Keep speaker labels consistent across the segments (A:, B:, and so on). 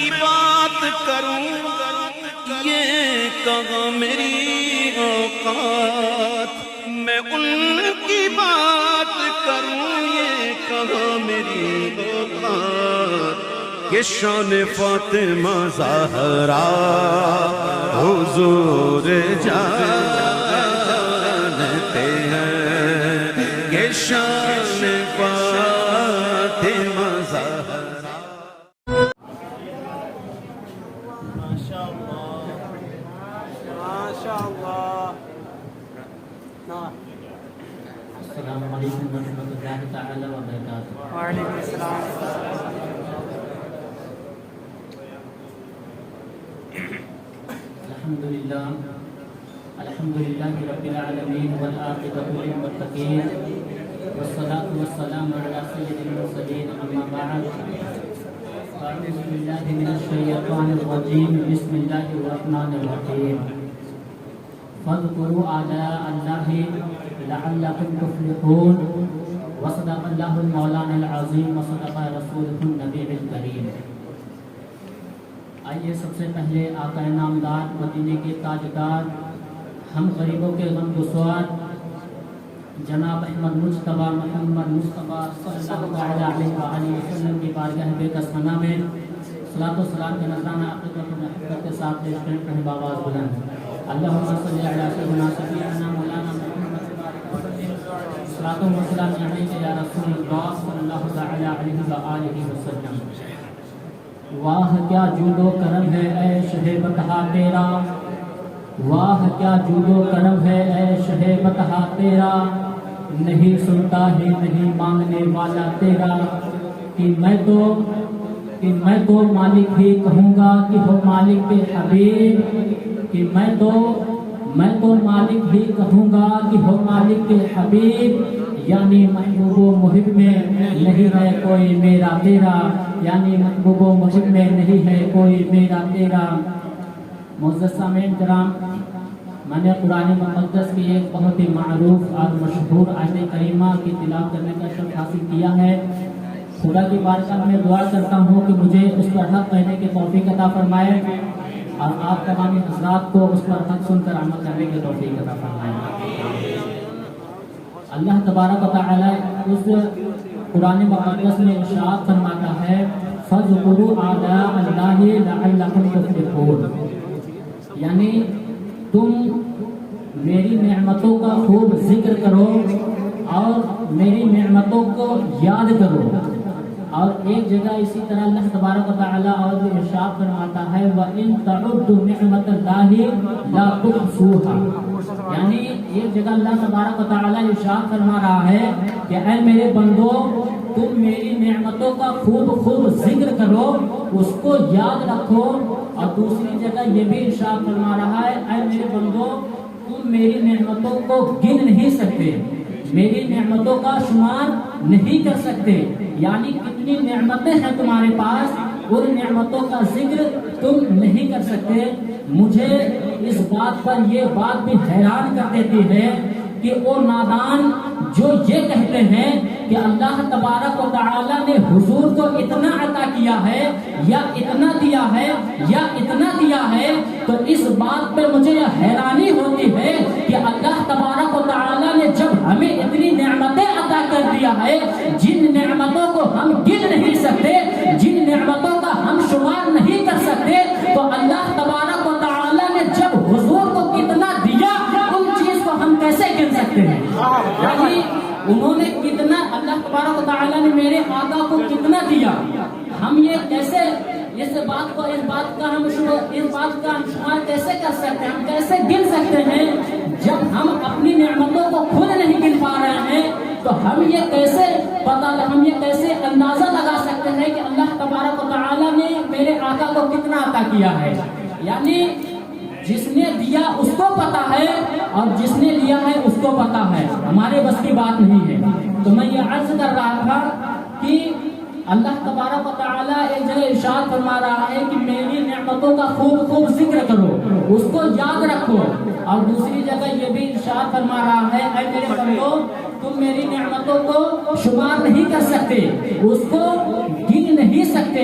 A: کی بات کروں یہ کہاں میری اوقات، میں ان کی بات کروں یہ کہاں میری اوقات، کہ شان فاطمہ زہرا حضور جانتے ہیں، کہ شان فاطمہ زہرا۔
B: السلام علیکم ورحمۃ اللہ تعالی وبرکاتہ۔
C: وعلیکم السلام۔
B: الحمد للہ رب العالمین والعاقبۃ للمتقین والصلاة والسلام علی سید المرسلین، اما بعد، اعوذ باللہ من الشیطان الرجیم، بسم اللہ الرحمن الرحیم۔ فاذکروا آلاء اللہ لعلکم تفلحون، وصدق اللہ المولانا العظیم وصدق رسولہ النبی الکریم۔ آئیے سب سے پہلے آقا نامدار، مدینے کے تاجدار، ہم غریبوں کے غمگسار جناب احمد مجتبیٰ محمد مصطفیٰ صلی اللہ علیہ وآلہ وسلم کی بارگاہ بے کسمنہ میں صلاۃ و سلام کا نذرانہ عقیدت و محبت کے ساتھ پیش کرتے ہیں بآواز بلند، اللہم صلی علی سیدنا شفیعنا مولانا محمد صلاۃ و سلام علیک یا رسول اللہ صلی اللہ علیہ وآلہ وسلم۔ واہ کیا جود و کرم ہے اے شہ بطحا تیرا، واہ کیا جود و کرم ہے اے شہ بطحا تیرا، نہیں سنتا ہی نہیں مانگنے والا تیرا، کہ میں تو مالک ہی کہوں گا کہ ہو مالک کے حبیب، کہ میں تو مالک ہی کہوں گا کہ ہو مالک کے حبیب، یعنی محبوب و محب میں نہیں ہے کوئی میرا تیرا، یعنی محبوب و محب میں نہیں ہے کوئی میرا تیرا۔ معزز سامعین کرام، میں نے قرآن مقدس کی ایک بہت ہی معروف اور مشہور آیت کریمہ کی تلاوت کرنے کا شرف حاصل کیا ہے۔ خدا کی بارگاہ میں دعا کرتا ہوں کہ مجھے اس پر حق کہنے کی توفیق عطا فرمائے، اور آپ تمام حضرات کو اس پر حق سن کر عمل کرنے کی توفیق عطا فرمائے۔ اللہ تبارک و تعالی اس قرآن مقدس میں ارشاد فرماتا ہے، فَاذْكُرُوا آلَاءَ اللَّهِ لَعَلَّكُمْ تُفْلِحُونَ، یعنی تم میری نعمتوں کا خوب ذکر کرو اور میری نعمتوں کو یاد کرو۔ اور ایک جگہ اسی طرح اللہ تبارک و تعالی اور ارشاد فرماتا ہے، وَإِن تَعُدُّوا نِعْمَةَ اللَّهِ لَا تُحْصُوهَا، یعنی ایک جگہ اللہ تبارک و تعالی ارشاد فرما رہا ہے کہ اے میرے بندو، تم میری نعمتوں کا خوب ذکر کرو، اس کو یاد رکھو۔ اور دوسری جگہ یہ بھی ارشاد فرما رہا ہے، اے میرے بندو، تم میری نعمتوں کو گن نہیں سکتے، میری نعمتوں کا شمار نہیں کر سکتے، یعنی کتنی نعمتیں ہیں تمہارے پاس، ان نعمتوں کا ذکر تم نہیں کر سکتے۔ مجھے اس بات پر یہ بات بھی حیران کر دیتی ہے کہ وہ نادان جو یہ کہتے ہیں کہ اللہ تبارک و تعالی نے حضور کو اتنا عطا کیا ہے یا اتنا دیا ہے یا اتنا دیا ہے، تو اس بات پہ مجھے یہ حیرانی ہوتی ہے کہ اللہ تبارک و تعالی نے جب ہمیں اتنی نعمتیں عطا کر دیا ہے، جن نعمتوں کو ہم گن نہیں سکتے، جن نعمتوں کا ہم شمار نہیں کر سکتے، تو اللہ تبارک و تعالی نے جب حضور کو کتنا دیا، ان چیز کو ہم کیسے گن سکتے ہیں؟ یعنی انہوں نے کتنا، اللہ تبارک و تعالی نے میرے آقا کو کتنا دیا، ہم یہ کیسے اس بات کا ہم شمار کیسے کر سکتے ہیں، ہم کیسے گن سکتے ہیں؟ جب ہم اپنی نعمتوں کو خود نہیں گن پا رہے ہیں تو ہم یہ کیسے اندازہ لگا سکتے ہیں کہ اللہ تبارک و تعالی نے میرے آقا کو کتنا عطا کیا ہے؟ یعنی جس نے دیا اس کو پتا ہے اور جس نے لیا ہے اس کو پتا ہے، ہمارے بس کی بات نہیں ہے۔ تو میں یہ عرض کر رہا تھا کہ اللہ تبارک و تعالیٰ ایک جگہ ارشاد فرما رہا ہے کہ میری نعمتوں کا خوب خوب ذکر کرو، اس کو یاد رکھو، اور دوسری جگہ یہ بھی ارشاد فرما رہا ہے اے میرے بندو تم میری نعمتوں کو شمار نہیں کر سکتے، اس کو گن نہیں سکتے۔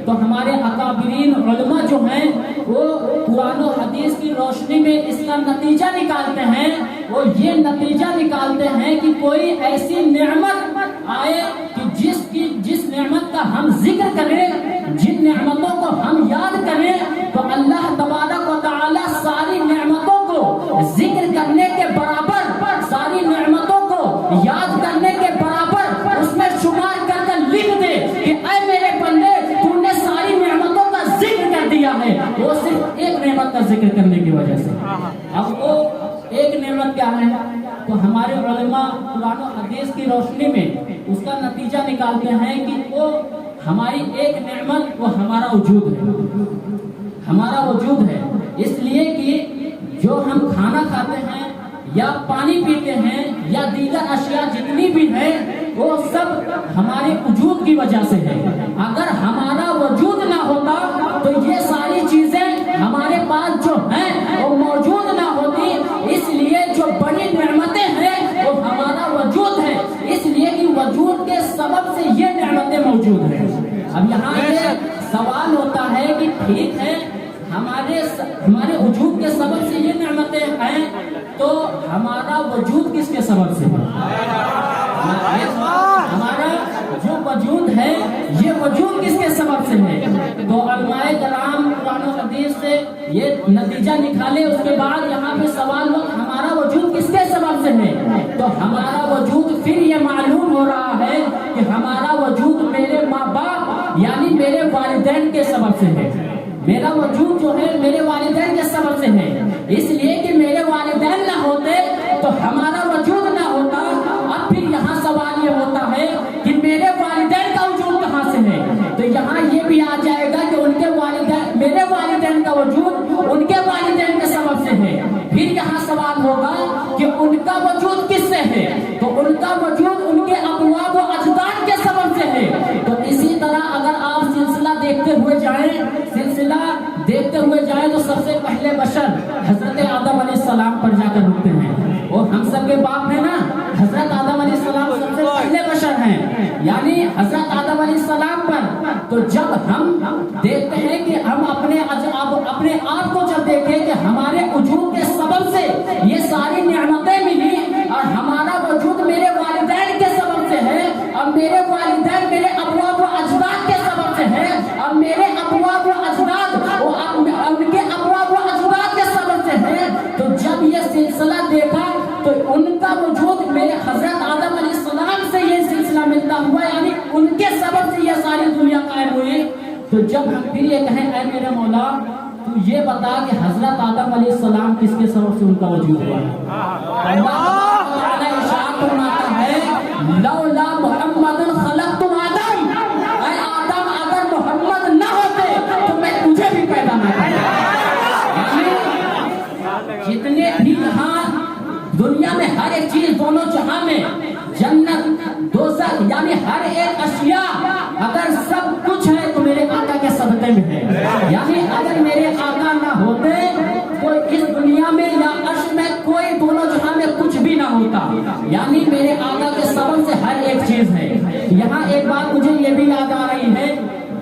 B: تو ہمارے اکابرین علماء جو ہیں وہ قرآن و حدیث کی روشنی میں اس کا نتیجہ نکالتے ہیں، وہ یہ نتیجہ نکالتے ہیں کہ کوئی ایسی نعمت آئے کہ جس نعمت کا ہم ذکر کریں، جن نعمتوں کو ہم یاد کریں، تو اللہ تبارک و تعالی ساری نعمتوں کو ذکر کرنے کے برابر، ساری نعمتوں کو یاد کرنے کے برابر اس میں شمار کر کر لکھ دے کہ اے میرے بندے تو نے ساری نعمتوں کا ذکر کر دیا ہے، وہ صرف ایک نعمت کا ذکر کرنے کی وجہ سے۔ اب وہ ایک نعمت کیا ہے؟ تو ہمارے علماء قرآن و حدیث کی روشنی میں اس کا نتیجہ نکالتے ہیں کہ وہ ہماری ایک نعمت وہ ہمارا وجود ہے، ہمارا وجود ہے، اس لیے کہ جو ہم کھانا کھاتے ہیں یا پانی پیتے ہیں یا دیگر اشیاء جتنی بھی ہیں وہ سب ہمارے وجود کی وجہ سے ہے۔ اگر ہمارا وجود نہ ہوتا تو یہ ساری چیزیں ہمارے پاس جو ہیں وہ موجود نہ ہوتی، اس لیے جو بڑی نعمتیں ہیں وہ ہمارا وجود ہے، اس لیے کہ وجود کے سبب سے یہ نعمتیں موجود ہیں۔ اب یہاں یہ سوال ہوتا ہے کہ ٹھیک ہے ہمارے وجود کے سبب سے یہ نعمتیں ہیں، تو ہمارا وجود کس کے سبب سے ہے؟ ہمارا جو وجود ہے یہ وجود کس کے سبب سے ہے؟ تو علماء کرام قرآن و حدیث سے یہ نتیجہ نکالے، اس کے بعد یہاں پہ سوال ہو ہمارا وجود کس کے سبب سے ہے؟ تو ہمارا وجود پھر یہ معلوم ہو رہا ہے کہ ہمارا وجود میرے ماں باپ یعنی میرے والدین کے سبب سے ہے۔ میرا وجود جو ہے میرے والدین کے سبب سے ہے، اس لیے کہ میرے والدین نہ ہوتے تو ہمارا وجود نہ ہوتا۔ اب پھر یہاں سوال یہ ہوتا ہے کہ میرے والدین کا وجود کہاں سے ہے؟ تو یہاں یہ بھی آ جائے گا کہ ان کے والدین، میرے والدین کا وجود ان کے والدین کے سبب سے ہے۔ پھر یہاں سوال ہوگا کہ ان کا وجود کس سے ہے؟ تو ان کا وجود ان کے ابواب و اجداد کے سبب سے ہے۔ تو اسی طرح اگر آپ سلسلہ دیکھتے ہوئے جائیں تو سب سے پہلے بشر حضرت آدم علیہ السلام پر جا کر رکتے ہیں، اور ہم سب کے باپ ہیں نا، حضرت آدم علیہ السلام سب سے پہلے بشر ہیں، یعنی حضرت آدم علیہ السلام پر۔ تو جب ہم دیکھتے ہیں کہ ہم اپنے آپ کو جب دیکھیں کہ ہمارے وجود کے سبب سے یہ ساری نعمتیں ملی، اور ہمارا وجود میرے والدین کے سبب سے ہے، اور میرے والدین میرے ابواب و اجداد کے سبب سے ہے، اور میرے ابواب و اجداد ان کے ابواب و اجداد کے سبب سے ہے، تو جب یہ سلسلہ دیکھا تو ان کا وجود میرے حضرت آدم علیہ السلام سے یہ سلسلہ ملتا ہوا، یعنی ان کے سبب سے یہ ساری دنیا قائم ہوئی۔ تو جب ہم پھر یہ کہیں اے میرے مولا تو یہ بتا کہ حضرت آدم علیہ السلام کس کے سبب سے ان کا وجود ہوا؟ اللہ تعالی ارشاد فرماتا ہے لولا محمد خلقت آدم، اے آدم اگر محمد نہ ہوتے تو میں تجھے بھی پیدا نہ کرتا۔ جتنے بھی یہاں دنیا میں ہر ایک چیز، دونوں جہاں میں جنت دوزخ یعنی ہر ایک اشیاء اگر سب کچھ ہے تو میرے آقا کے صدقے میں ہے، یعنی اگر میرے آقا نہ ہوتے تو اس دنیا میں یا عرش میں کوئی دونوں جہاں میں کچھ بھی نہ ہوتا، یعنی میرے آقا کے سبب سے ہر ایک چیز ہے۔ یہاں ایک بات مجھے یہ بھی یاد آ رہی ہے،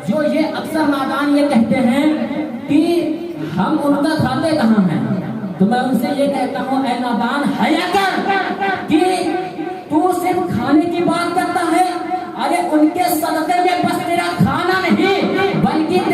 B: جو یہ اکثر نادان یہ کہتے ہیں کہ ہم ان کا کھاتے کہاں ہیں، تو میں ان سے یہ کہتا ہوں اے نادان حیا کر کہ تو صرف کھانے کی بات کرتا ہے، ارے ان کے صدقے میں بس تیرا کھانا نہیں بلکہ